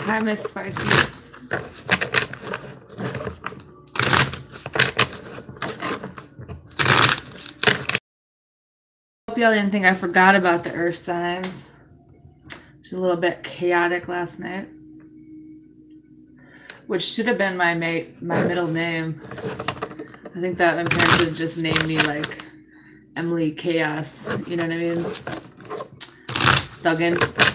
Hi, Miss Spicy. Hope y'all didn't think I forgot about the earth signs. It was a little bit chaotic last night, which should have been my middle name. I think that my parents should have just named me like Emily Chaos. You know what I mean? Thuggin'.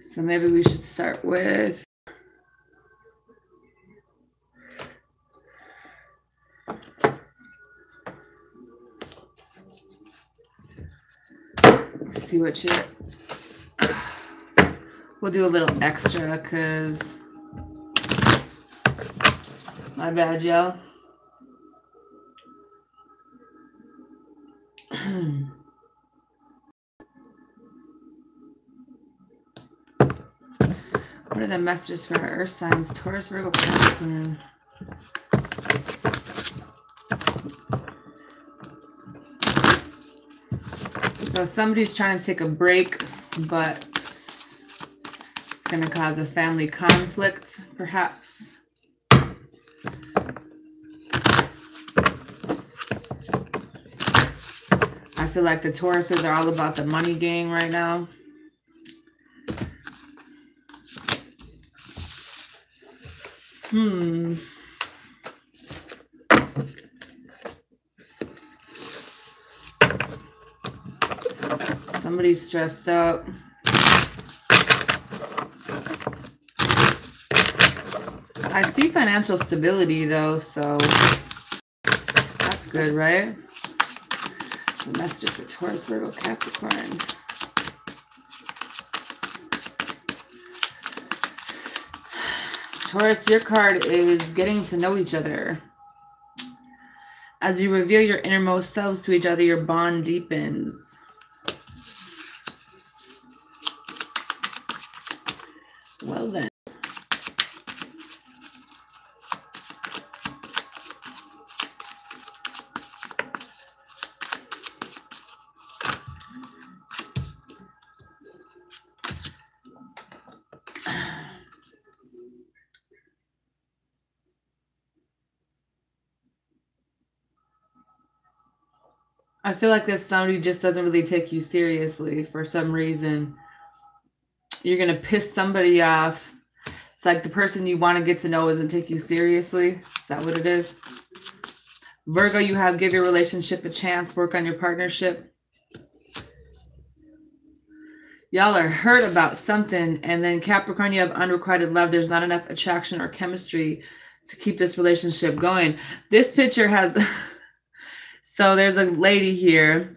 So maybe we should start with let's see what you we'll do a little extra because my bad, y'all. What are the messages for our earth signs? Taurus, Virgo, Capricorn. So somebody's trying to take a break, but it's going to cause a family conflict, perhaps. I feel like the Tauruses are all about the money game right now. Somebody's stressed out. I see financial stability though, so that's good, right? The messages for Taurus, Virgo, Capricorn. Taurus, your card is getting to know each other. As you reveal your innermost selves to each other, your bond deepens. Well then. I feel like this somebody just doesn't really take you seriously for some reason. You're going to piss somebody off. It's like the person you want to get to know doesn't take you seriously. Is that what it is? Virgo, you have give your relationship a chance. Work on your partnership. Y'all are hurt about something. And then Capricorn, you have unrequited love. There's not enough attraction or chemistry to keep this relationship going. This picture has... So there's a lady here,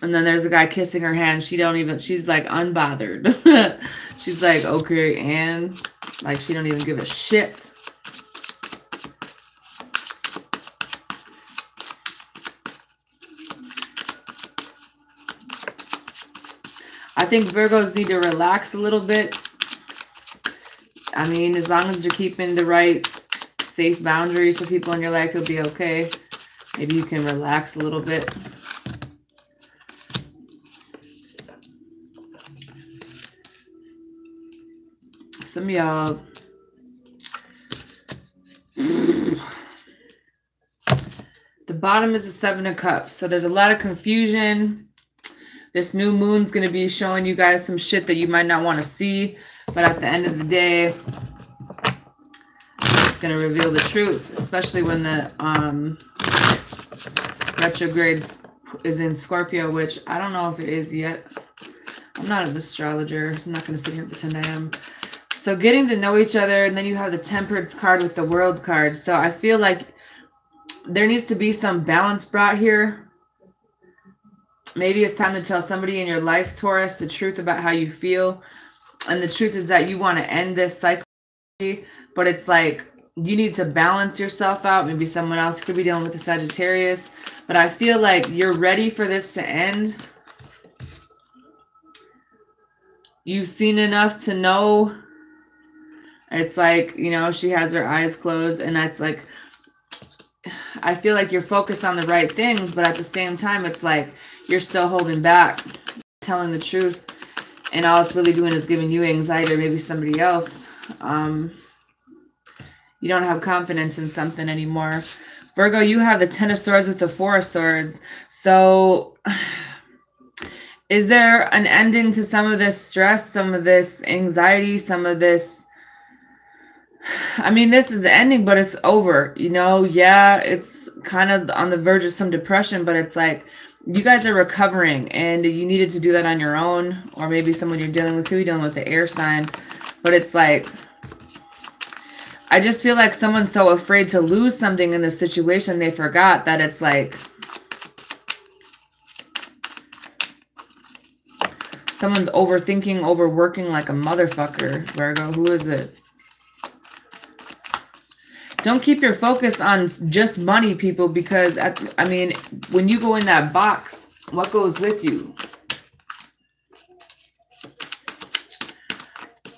and then there's a guy kissing her hand. She's like unbothered. She's like, okay, and like she don't even give a shit. I think Virgos need to relax a little bit. I mean, as long as you're keeping the right safe boundaries for people in your life, you'll be okay. Maybe you can relax a little bit. Some of y'all... The bottom is the Seven of Cups. So there's a lot of confusion. This new moon's going to be showing you guys some shit that you might not want to see. But at the end of the day, it's going to reveal the truth. Especially when the... retrogrades is in Scorpio, which I don't know if it is yet. I'm not an astrologer, so I'm not going to sit here and pretend I am. So getting to know each other, and then you have the Temperance card with the World card. So I feel like there needs to be some balance brought here. Maybe it's time to tell somebody in your life, Taurus, the truth about how you feel. And the truth is that you want to end this cycle, but it's like you need to balance yourself out. Maybe someone else could be dealing with the Sagittarius. But I feel like you're ready for this to end. You've seen enough to know. It's like, you know, she has her eyes closed. And that's like, I feel like you're focused on the right things, but at the same time, it's like you're still holding back, telling the truth, and all it's really doing is giving you anxiety, or maybe somebody else. You don't have confidence in something anymore. Virgo, you have the 10 of Swords with the 4 of Swords. So is there an ending to some of this stress, some of this anxiety, some of this? I mean, this is the ending, but it's over, you know? Yeah, it's kind of on the verge of some depression, but it's like you guys are recovering and you needed to do that on your own, or maybe someone you're dealing with, could be dealing with the air sign, but it's like, I just feel like someone's so afraid to lose something in this situation, they forgot that it's like someone's overthinking, overworking like a motherfucker. Virgo, who is it? Don't keep your focus on just money, people, because, I mean, when you go in that box, what goes with you?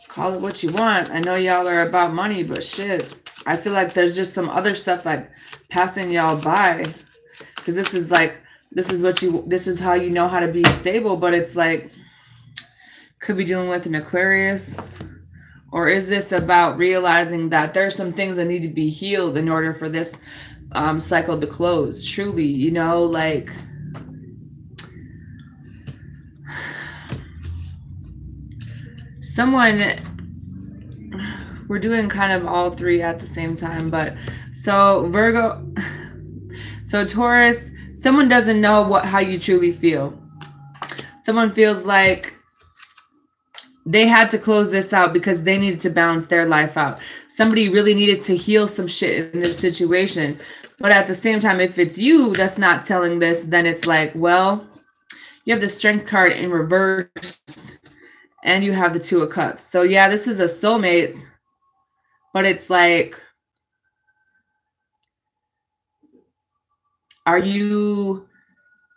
Call it what you want. I know y'all are about money, but shit, I feel like there's just some other stuff like passing y'all by, because this is like, this is how you know how to be stable, but it's like, could be dealing with an Aquarius, or is this about realizing that there's some things that need to be healed in order for this cycle to close? Truly, you know, like, someone, we're doing kind of all three at the same time, but so Virgo, so Taurus, someone doesn't know how you truly feel. Someone feels like they had to close this out because they needed to balance their life out. Somebody really needed to heal some shit in their situation. But at the same time, if it's you that's not telling this, then it's like, well, you have the Strength card in reverse and you have the 2 of Cups. So yeah, this is a soulmate, but it's like, are you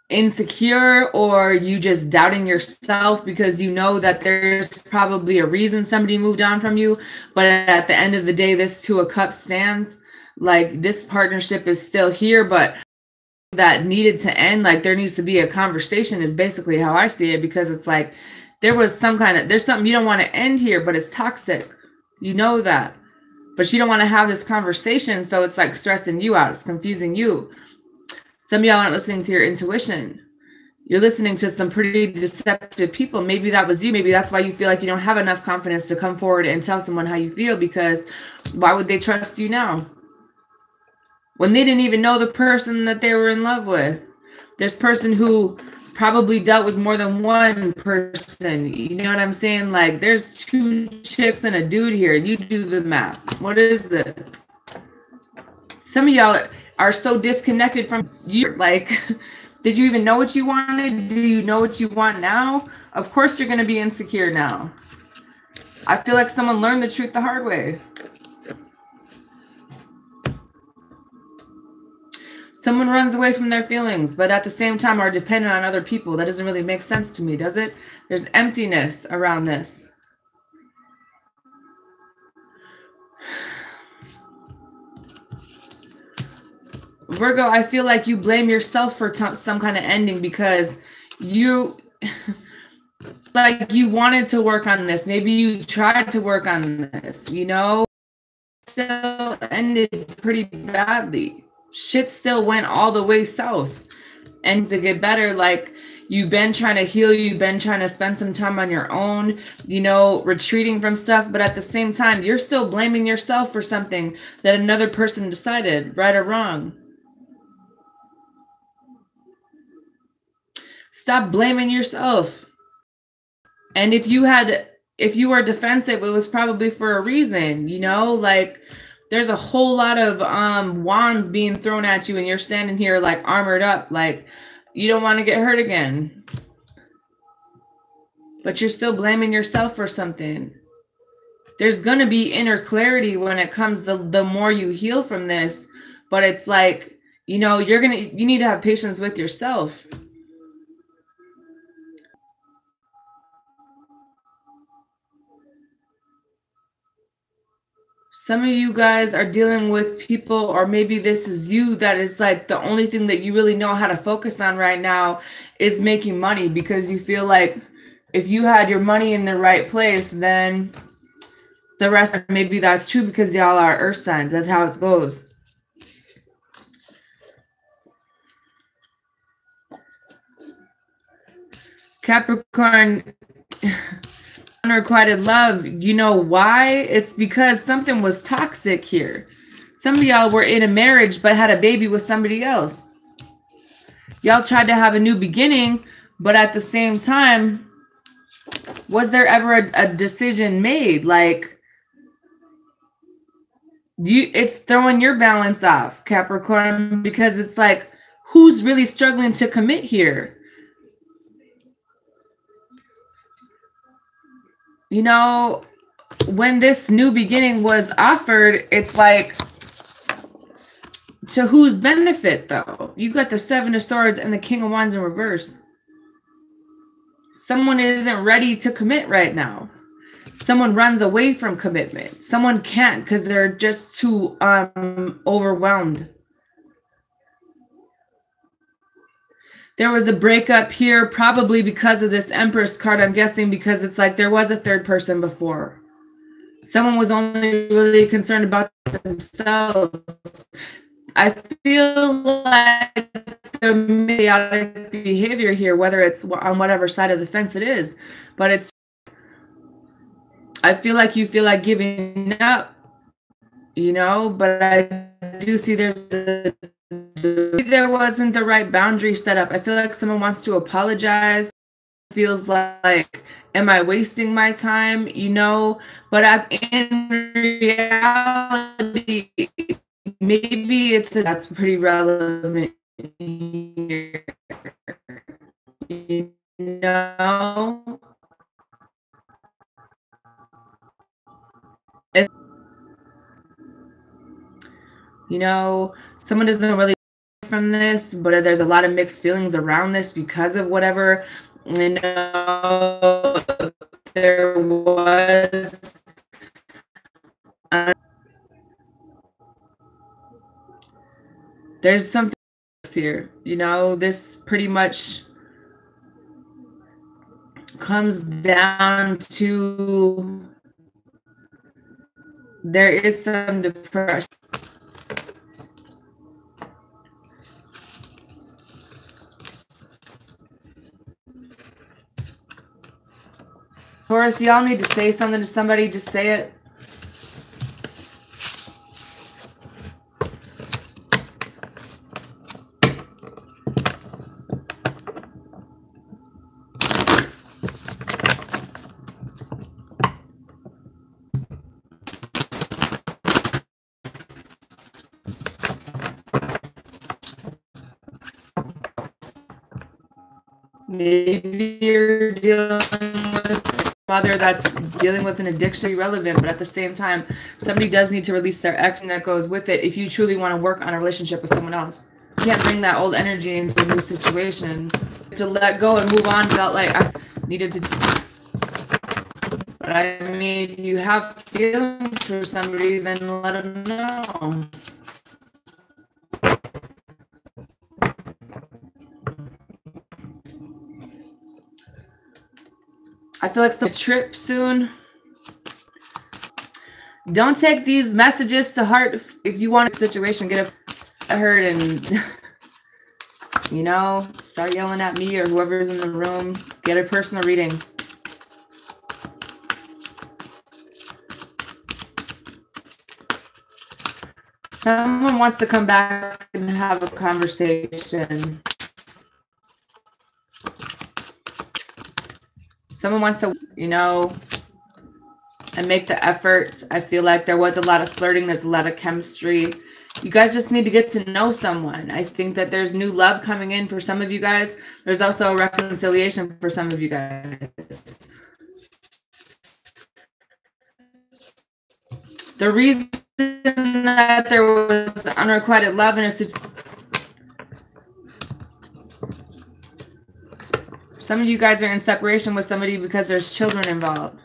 insecure, or you just doubting yourself because you know that there's probably a reason somebody moved on from you, but at the end of the day, this 2 of Cups stands. Like, this partnership is still here, but that needed to end. Like, there needs to be a conversation is basically how I see it, because it's like there's something you don't want to end here, but it's toxic, you know that, but you don't want to have this conversation, so it's like stressing you out, it's confusing you. Some of y'all aren't listening to your intuition. You're listening to some pretty deceptive people. Maybe that was you. Maybe that's why you feel like you don't have enough confidence to come forward and tell someone how you feel, because why would they trust you now when they didn't even know the person that they were in love with? This person who probably dealt with more than one person. You know what I'm saying? Like, there's 2 chicks and a dude here. You do the math. What is it? Some of y'all are so disconnected from you. Like, did you even know what you wanted? Do you know what you want now? Of course you're going to be insecure now. I feel like someone learned the truth the hard way. Someone runs away from their feelings, but at the same time are dependent on other people. That doesn't really make sense to me, does it? There's emptiness around this. Virgo, I feel like you blame yourself for some kind of ending, because you like, you wanted to work on this. Maybe you tried to work on this, you know, still ended pretty badly. Shit still went all the way south. And to get better, like, you've been trying to heal, you've been trying to spend some time on your own, you know, retreating from stuff, but at the same time, you're still blaming yourself for something that another person decided, right or wrong. Stop blaming yourself. And if you were defensive, it was probably for a reason, you know, like, there's a whole lot of wands being thrown at you and you're standing here like armored up, like you don't want to get hurt again. But you're still blaming yourself for something. There's going to be inner clarity when it comes the more you heal from this, but it's like, you know, you need to have patience with yourself. Some of you guys are dealing with people, or maybe this is you, that is like the only thing that you really know how to focus on right now is making money, because you feel like if you had your money in the right place, then the rest, maybe that's true because y'all are earth signs. That's how it goes. Capricorn, unrequited love. You know why? It's because something was toxic here. Some of y'all were in a marriage but had a baby with somebody else. Y'all tried to have a new beginning, but at the same time, was there ever a decision made? Like, it's throwing your balance off, Capricorn, because it's like, who's really struggling to commit here? You know, when this new beginning was offered, it's like, to whose benefit, though? You got the Seven of Swords and the King of Wands in reverse. Someone isn't ready to commit right now. Someone runs away from commitment. Someone can't because they're just too overwhelmed. There was a breakup here, probably because of this Empress card, I'm guessing, because it's like there was a third person before. Someone was only really concerned about themselves. I feel like there may be chaotic behavior here, whether it's on whatever side of the fence it is. But it's, I feel like you feel like giving up, you know, but I do see there wasn't the right boundary set up. I feel like someone wants to apologize. Feels like, am I wasting my time? You know, but in reality, maybe that's pretty relevant here. You know? You know, someone doesn't really from this, but there's a lot of mixed feelings around this because of whatever, you know, there was there's something here, you know, this pretty much comes down to there is some depression. Taurus, y'all need to say something to somebody. Just say it. Maybe you're dealing with a mother that's dealing with an addiction, irrelevant, but at the same time, somebody does need to release their ex, and that goes with it if you truly want to work on a relationship with someone else. You can't bring that old energy into a new situation. To let go and move on felt like I needed to. But I mean, if you have feelings for somebody, then let them know. I feel like some trip soon. Don't take these messages to heart. If you want a situation, get hurt and, you know, start yelling at me or whoever's in the room. Get a personal reading. Someone wants to come back and have a conversation. Someone wants to, you know, and make the effort. I feel like there was a lot of flirting. There's a lot of chemistry. You guys just need to get to know someone. I think that there's new love coming in for some of you guys. There's also a reconciliation for some of you guys. The reason that there was unrequited love in a situation. Some of you guys are in separation with somebody because there's children involved.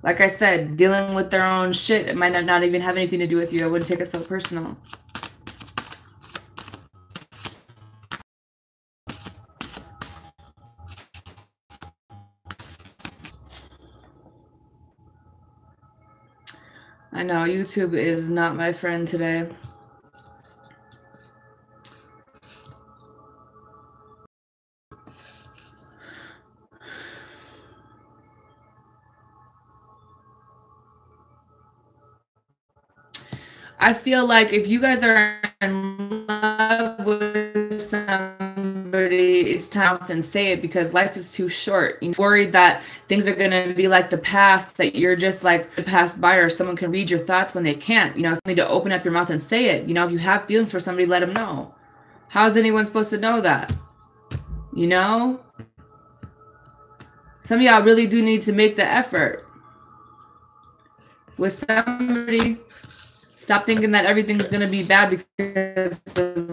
Like I said, dealing with their own shit. It might not even have anything to do with you. I wouldn't take it so personal. I know, YouTube is not my friend today. I feel like if you guys are in love with somebody, it's time to say it, because life is too short. You're worried that things are going to be like the past, that you're just like the past by, or someone can read your thoughts when they can't. You know, you need to open up your mouth and say it. You know, if you have feelings for somebody, let them know. How is anyone supposed to know that? You know? Some of y'all really do need to make the effort with somebody. Stop thinking that everything's going to be bad because of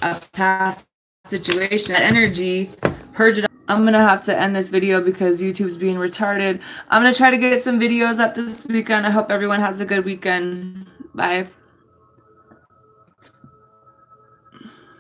a past situation. That energy, purge it. I'm going to have to end this video because YouTube's being retarded. I'm going to try to get some videos up this weekend. I hope everyone has a good weekend. Bye.